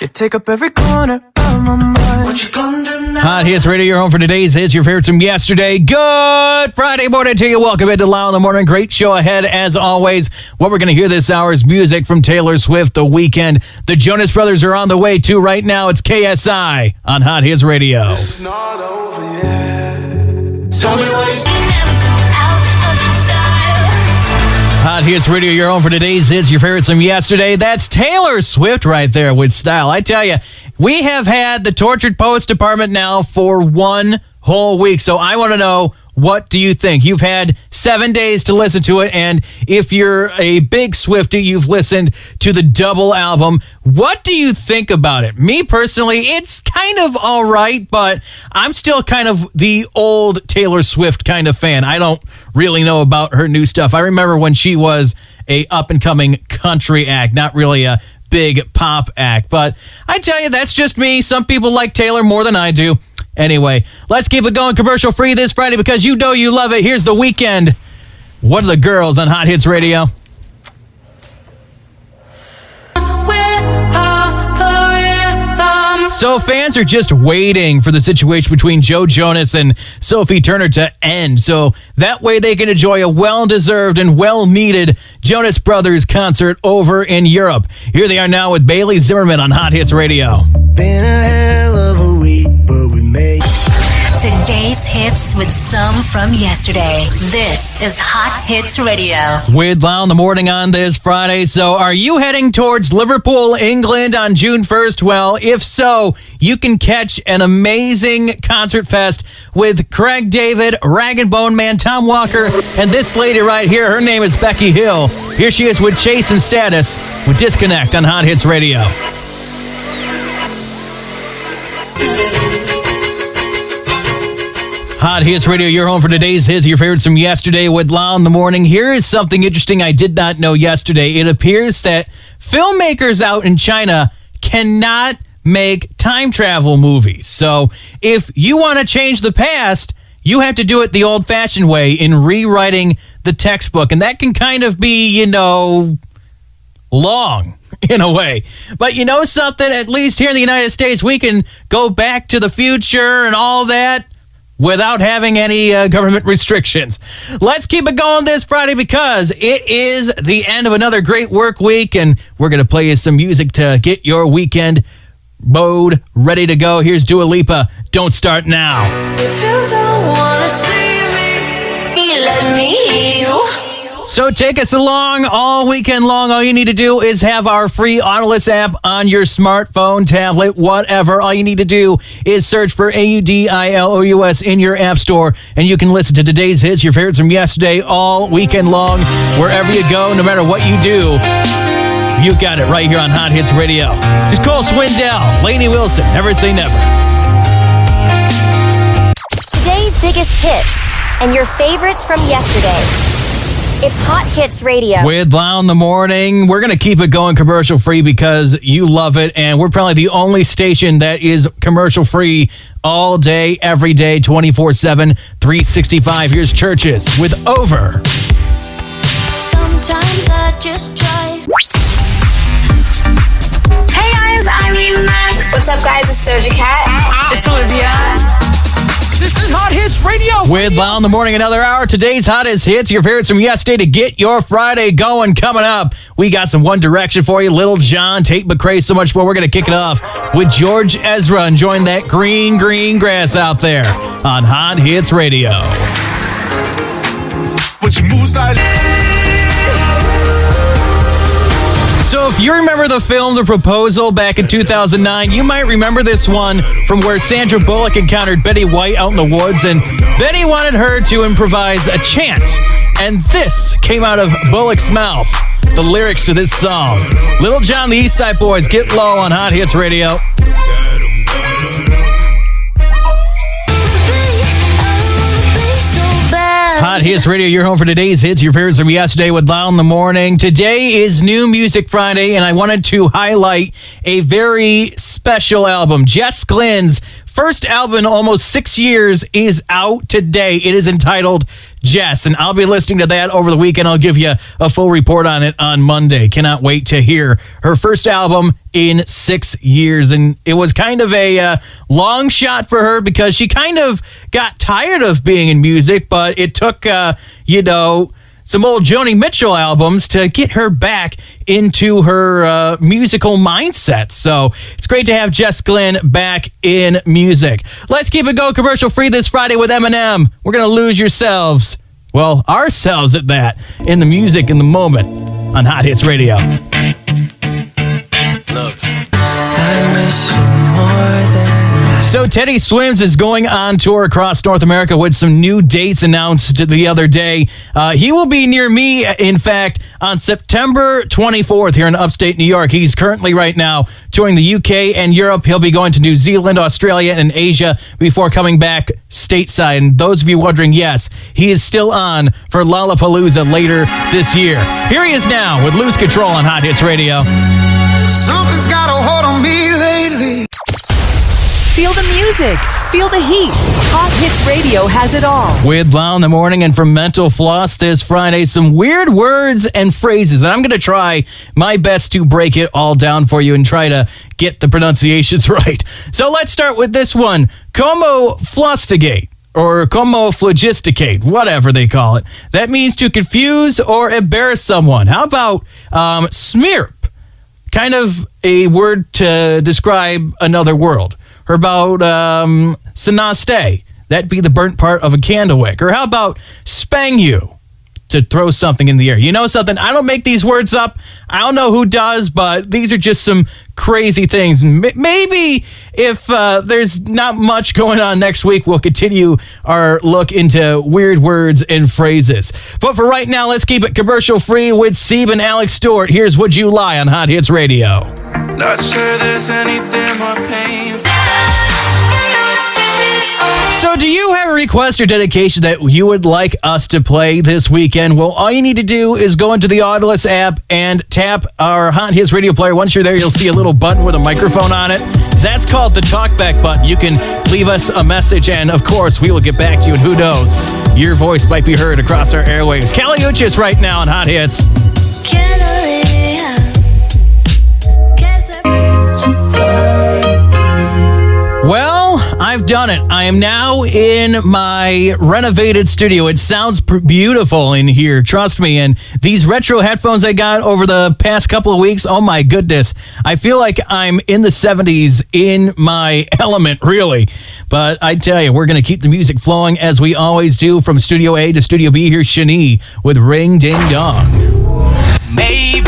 You take up every corner of my mind. What you gonna do now? Hot Hits Radio, your home for today's hits, your favorites from yesterday. Good Friday morning to you. Welcome into Lyle in the Morning. Great show ahead, as always. What we're going to hear this hour is music from Taylor Swift, The Weeknd. The Jonas Brothers are on the way, too. Right now, it's KSI on Hot Hits Radio. It's not over yet. Tell me why you Hot Hits Radio, your home for today's hits, your favorites from yesterday. That's Taylor Swift right there with style. I tell you, we have had the Tortured Poets Department now for 1 whole week. So I want to know, what do you think? You've had 7 days to listen to it, and if you're a big Swiftie, you've listened to the double album. What do you think about it? Me personally, it's kind of all right, but I'm still kind of the old Taylor Swift kind of fan. I don't really know about her new stuff. I remember when she was a up-and-coming country act, not really a big pop act. But I tell you, that's just me. Some people like Taylor more than I do. Anyway, let's keep it going commercial free this Friday because you know you love it. Here's The Weeknd. What are the girls on Hot Hits Radio? So fans are just waiting for the situation between Joe Jonas and Sophie Turner to end, so that way they can enjoy a well-deserved and well-needed Jonas Brothers concert over in Europe. Here they are now with Bailey Zimmerman on Hot Hits Radio. Been a hell of a week, but we made Today's hits with some from yesterday. This is Hot Hits Radio. With Lyle in the Morning on this Friday. So are you heading towards Liverpool, England on June 1st? Well, if so, you can catch an amazing concert fest with Craig David, Rag & Bone Man, Tom Walker, and this lady right here. Her name is Becky Hill. Here she is with Chase and Status with Disconnect on Hot Hits Radio. Hot Hits Radio, your home for today's hits, your favorites from yesterday with Lyle in the Morning. Here is something interesting I did not know yesterday. It appears that filmmakers out in China cannot make time travel movies. So if you want to change the past, you have to do it the old-fashioned way in rewriting the textbook. And that can kind of be, long in a way. But you know something? At least here in the United States, we can go back to the future and all that without having any government restrictions. Let's keep it going this Friday because it is the end of another great work week, and we're going to play you some music to get your weekend mode ready to go. Here's Dua Lipa, Don't Start Now. If you don't wanna see me, let me hear you. So take us along all weekend long. All you need to do is have our free Audiolist app on your smartphone, tablet, whatever. All you need to do is search for AUDILOUS in your app store, and you can listen to today's hits, your favorites from yesterday, all weekend long, wherever you go, no matter what you do. You've got it right here on Hot Hits Radio. Just call Swindell, Lainey Wilson, never say never. Today's biggest hits and your favorites from yesterday. It's Hot Hits Radio. With Lyle in the Morning, we're going to keep it going commercial-free because you love it, and we're probably the only station that is commercial-free all day, every day, 24/7, 365. Here's Churches with Over. Sometimes I just drive. Hey guys, I'm Max. What's up, guys? It's Soja Cat. It's Olivia. This is Hot Hits Radio. With Lyle in the Morning, another hour. Today's hottest hits, your favorites from yesterday to get your Friday going. Coming up, we got some One Direction for you. Little John, Tate McRae, so much more. We're going to kick it off with George Ezra enjoying that green, green grass out there on Hot Hits Radio. But you move silent. So if you remember the film The Proposal back in 2009, you might remember this one from where Sandra Bullock encountered Betty White out in the woods, and Betty wanted her to improvise a chant, and this came out of Bullock's mouth, the lyrics to this song. Little John, the East Side Boys, Get Low on Hot Hits Radio. Hot Hits Radio, your home for today's hits, your favorites from yesterday with Lyle in the Morning. Today is New Music Friday, and I wanted to highlight a very special album, Jess Glynn's first album in almost 6 years is out today. It is entitled Jess, and I'll be listening to that over the weekend. I'll give you a full report on it on Monday. Cannot wait to hear her first album in 6 years. And it was kind of a long shot for her because she kind of got tired of being in music, but it took, some old Joni Mitchell albums to get her back into her musical mindset. So it's great to have Jess Glynn back in music. Let's keep it going commercial free this Friday with Eminem. We're going to lose yourselves. Well, ourselves at that, in the music in the moment on Hot Hits Radio. Look, I miss you more than. So Teddy Swims is going on tour across North America with some new dates announced the other day. He will be near me, in fact, on September 24th here in upstate New York. He's currently right now touring the UK and Europe. He'll be going to New Zealand, Australia, and Asia before coming back stateside. And those of you wondering, yes, he is still on for Lollapalooza later this year. Here he is now with Lose Control on Hot Hits Radio. Something's got a hold on me lately. Feel the music. Feel the heat. Hot Hits Radio has it all. With Lyle in the morning and from Mental Floss this Friday, some weird words and phrases. And I'm going to try my best to break it all down for you and try to get the pronunciations right. So let's start with this one. Como flostigate or como phlogisticate, whatever they call it. That means to confuse or embarrass someone. How about smearp? Kind of a word to describe another world. Or about sanaste, that'd be the burnt part of a candle wick. Or how about spang you, to throw something in the air. You know something? I don't make these words up. I don't know who does, but these are just some crazy things. Maybe if there's not much going on next week, we'll continue our look into weird words and phrases. But for right now, let's keep it commercial free with Sebe and Alex Stewart. Here's Would You Lie on Hot Hits Radio. Not sure there's anything more painful. So do you have a request or dedication that you would like us to play this weekend? Well, all you need to do is go into the Audiolus app and tap our Hot Hits Radio player. Once you're there, you'll see a little button with a microphone on it. That's called the talkback button. You can leave us a message, and of course, we will get back to you. And who knows, your voice might be heard across our airwaves. Kelly Uchis right now on Hot Hits. Well, I've done it. I am now in my renovated studio. It sounds beautiful in here. Trust me. And these retro headphones I got over the past couple of weeks, oh my goodness. I feel like I'm in the 70s in my element, really. But I tell you, we're going to keep the music flowing as we always do from Studio A to Studio B. Here's Shani with Ring Ding Dong. Maybe.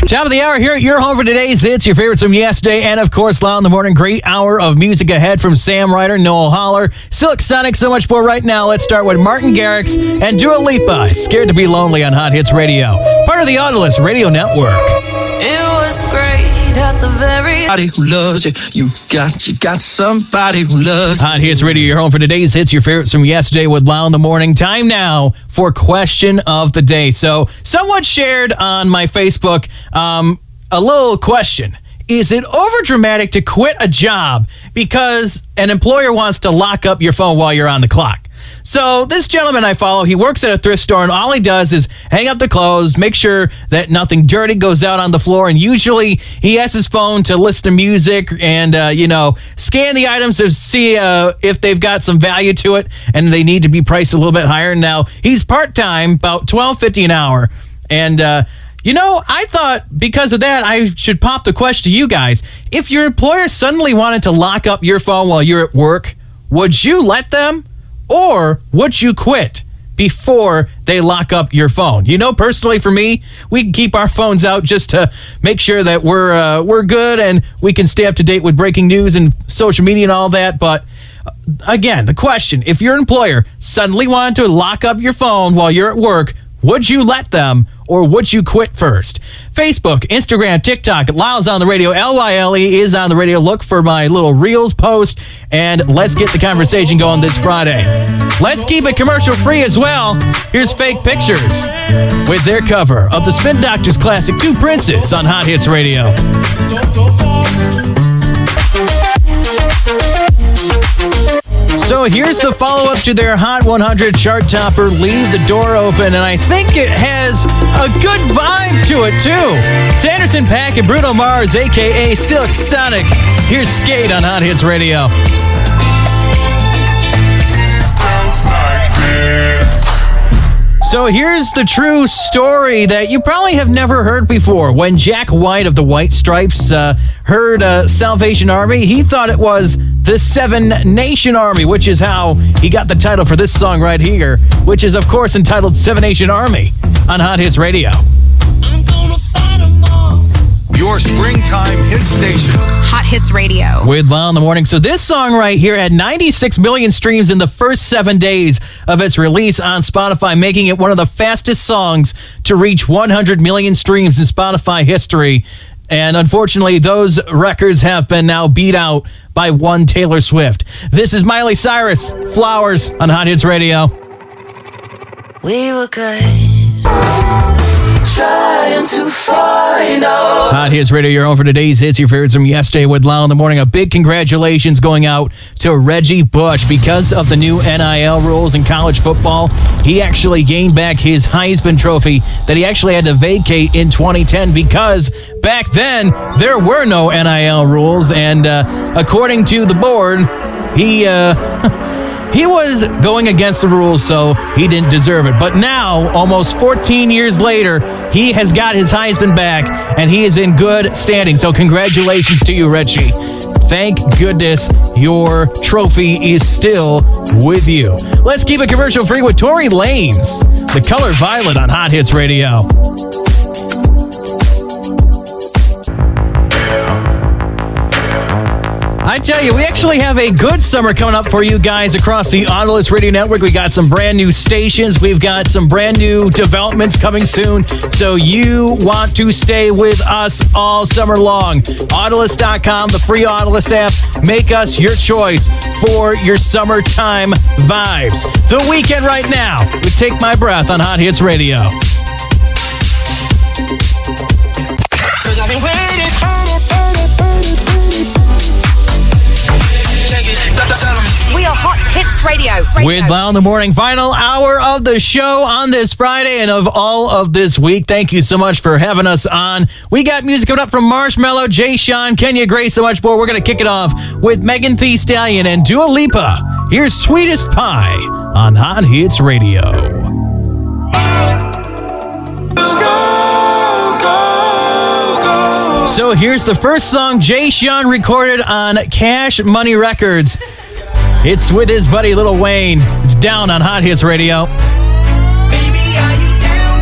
Top of the hour here at your home for today's hits, your favorites from yesterday, and of course, Lyle in the morning. Great hour of music ahead from Sam Ryder, Noel Holler, Silk Sonic, so much more right now. Let's start with Martin Garrix and Dua Lipa, Scared to Be Lonely on Hot Hits Radio, part of the Audiolus Radio Network. It was great at the very Somebody who loves you. You got somebody who loves you. Hot Hits Radio, your home for today's hits, your favorites from yesterday with Lyle in the morning. Time now for question of the day. So someone shared on my Facebook a little question. Is it overdramatic to quit a job because an employer wants to lock up your phone while you're on the clock? So this gentleman I follow, he works at a thrift store, and all he does is hang up the clothes, make sure that nothing dirty goes out on the floor, and usually he has his phone to listen to music and, scan the items to see if they've got some value to it and they need to be priced a little bit higher. Now, he's part-time, about $12.50 an hour, and I thought because of that, I should pop the question to you guys. If your employer suddenly wanted to lock up your phone while you're at work, would you let them? Or would you quit before they lock up your phone? Personally for me, we can keep our phones out just to make sure that we're good and we can stay up to date with breaking news and social media and all that. But again, the question, if your employer suddenly wanted to lock up your phone while you're at work, would you let them or would you quit first? Facebook, Instagram, TikTok, Lyle's on the radio, Lyle is on the radio. Look for my little Reels post, and let's get the conversation going this Friday. Let's keep it commercial free as well. Here's Fake Pictures with their cover of the Spin Doctors classic, Two Princes on Hot Hits Radio. So here's the follow-up to their Hot 100 chart topper, Leave the Door Open, and I think it has a good vibe to it, too. It's Anderson .Paak and Bruno Mars, a.k.a. Silk Sonic. Here's Skate on Hot Hits Radio. So here's the true story that you probably have never heard before. When Jack White of the White Stripes heard Salvation Army, he thought it was the Seven Nation Army, which is how he got the title for this song right here, which is, of course, entitled Seven Nation Army on Hot Hits Radio. Your springtime hit station. Hot Hits Radio. With Lyle in the morning. So this song right here had 96 million streams in the first 7 days of its release on Spotify, making it one of the fastest songs to reach 100 million streams in Spotify history. And unfortunately, those records have been now beat out by one Taylor Swift. This is Miley Cyrus, Flowers on Hot Hits Radio. We were good. Trying to find out. Hot Hits Radio, your home for today's hits, your favorites from yesterday with Lyle in the morning. A big congratulations going out to Reggie Bush. Because of the new NIL rules in college football, he actually gained back his Heisman Trophy that he actually had to vacate in 2010 because back then there were no NIL rules. And according to the board, he was going against the rules, so he didn't deserve it. But now, almost 14 years later, he has got his Heisman back, and he is in good standing. So congratulations to you, Reggie. Thank goodness your trophy is still with you. Let's keep it commercial-free with Tory Lanez, The Color Violet on Hot Hits Radio. I tell you, we actually have a good summer coming up for you guys across the Autolist Radio Network. We got some brand new stations. We've got some brand new developments coming soon. So you want to stay with us all summer long. Autolist.com, the free Autolist app. Make us your choice for your summertime vibes. The Weekend right now with Take My Breath on Hot Hits Radio. 'Cause I've been waiting. We are Hot Hits Radio. With Lyle in the morning, final hour of the show on this Friday and of all of this week. Thank you so much for having us on. We got music coming up from Marshmello, Jay Sean, Kenya Gray, so much more. We're going to kick it off with Megan Thee Stallion and Dua Lipa. Here's Sweetest Pie on Hot Hits Radio. So here's the first song Jay Sean recorded on Cash Money Records. It's with his buddy Lil Wayne. It's Down on Hot Hits Radio. Baby, are you down?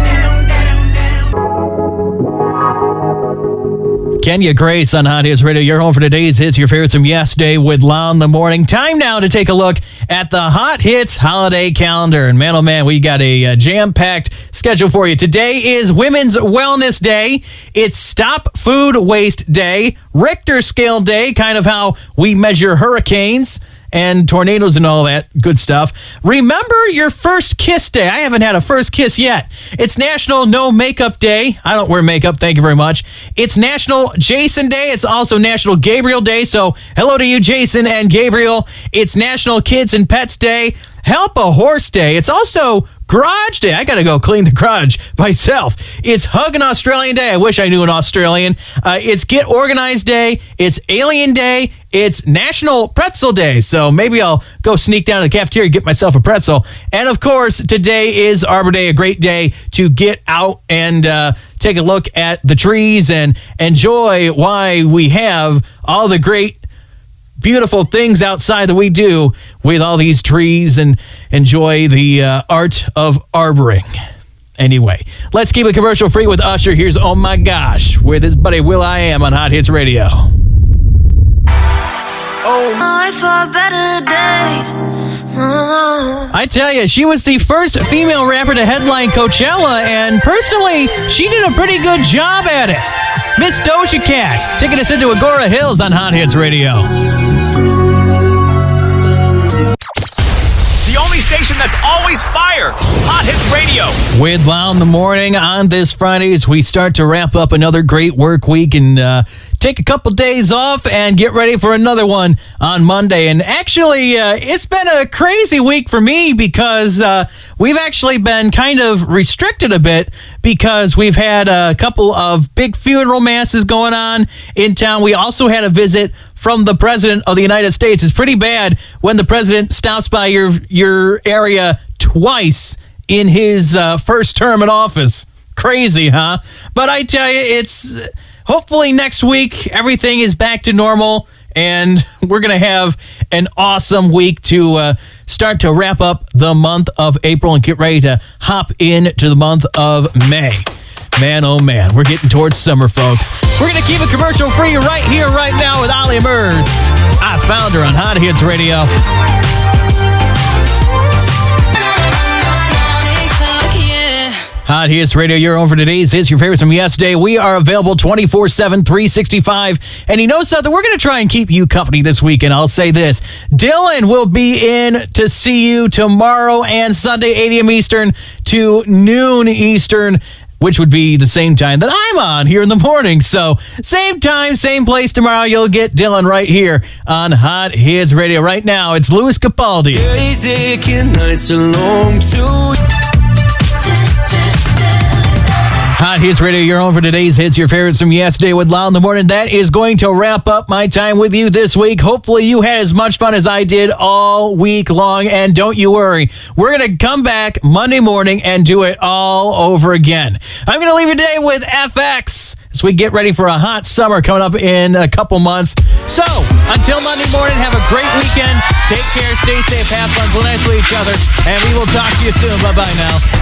Kenya Grace on Hot Hits Radio. You're home for today's hits, your favorites from yesterday with Lyle in the morning. Time now to take a look at the Hot Hits holiday calendar. And man, oh man, we got a jam-packed schedule for you. Today is Women's Wellness Day. It's Stop Food Waste Day. Richter Scale Day, kind of how we measure hurricanes and tornadoes and all that good stuff. Remember your first kiss day. I haven't had a first kiss yet. It's National No Makeup Day. I don't wear makeup, thank you very much. It's National Jason Day. It's also National Gabriel Day. So hello to you, Jason and Gabriel. It's National Kids and Pets Day. Help a Horse Day. It's also Garage Day. I got to go clean the garage myself. It's Hug an Australian Day. I wish I knew an Australian. It's Get Organized Day. It's Alien Day. It's National Pretzel Day. So maybe I'll go sneak down to the cafeteria and get myself a pretzel. And of course, today is Arbor Day, a great day to get out and take a look at the trees and enjoy why we have all the great beautiful things outside that we do with all these trees and enjoy the art of arboring. Anyway, let's keep it commercial free with Usher. Here's Oh My Gosh with his buddy Will I Am on Hot Hits Radio. I thought better days. I tell you, she was the first female rapper to headline Coachella, and personally, she did a pretty good job at it. Miss Doja Cat, taking us into Agora Hills on Hot Hits Radio. station that's always fire. Hot Hits Radio. With Lyle in the morning on this Friday as we start to wrap up another great work week and take a couple days off and get ready for another one on Monday. And actually, it's been a crazy week for me because we've actually been kind of restricted a bit because we've had a couple of big funeral masses going on in town. We also had a visit from the President of the United States. It's pretty bad when the President stops by your area twice in his first term in office. Crazy, huh? But I tell you, it's hopefully next week everything is back to normal and we're going to have an awesome week to start to wrap up the month of April and get ready to hop into the month of May. Man, oh man, we're getting towards summer, folks. We're going to keep it commercial free right here, right now with Ollie Murs. I found her on Hot Hits Radio. Hot Hits Radio, your home for today's hits, your favorites from yesterday. We are available 24/7, 365. And you know something? We're going to try and keep you company this weekend. I'll say this. Dylan will be in to see you tomorrow and Sunday, 8 a.m. Eastern to noon Eastern, which would be the same time that I'm on here in the morning. So same time, same place tomorrow. You'll get Dylan right here on Hot Hits Radio. Right now, it's Louis Capaldi. Days aching, nights are long too. Hot Hits Radio, your home for today's hits, your favorites from yesterday with Lyle in the morning. That is going to wrap up my time with you this week. Hopefully you had as much fun as I did all week long. And don't you worry, we're going to come back Monday morning and do it all over again. I'm going to leave you today with FX as we get ready for a hot summer coming up in a couple months. So until Monday morning, have a great weekend. Take care, stay safe, have fun, play nice with each other, and we will talk to you soon. Bye-bye now.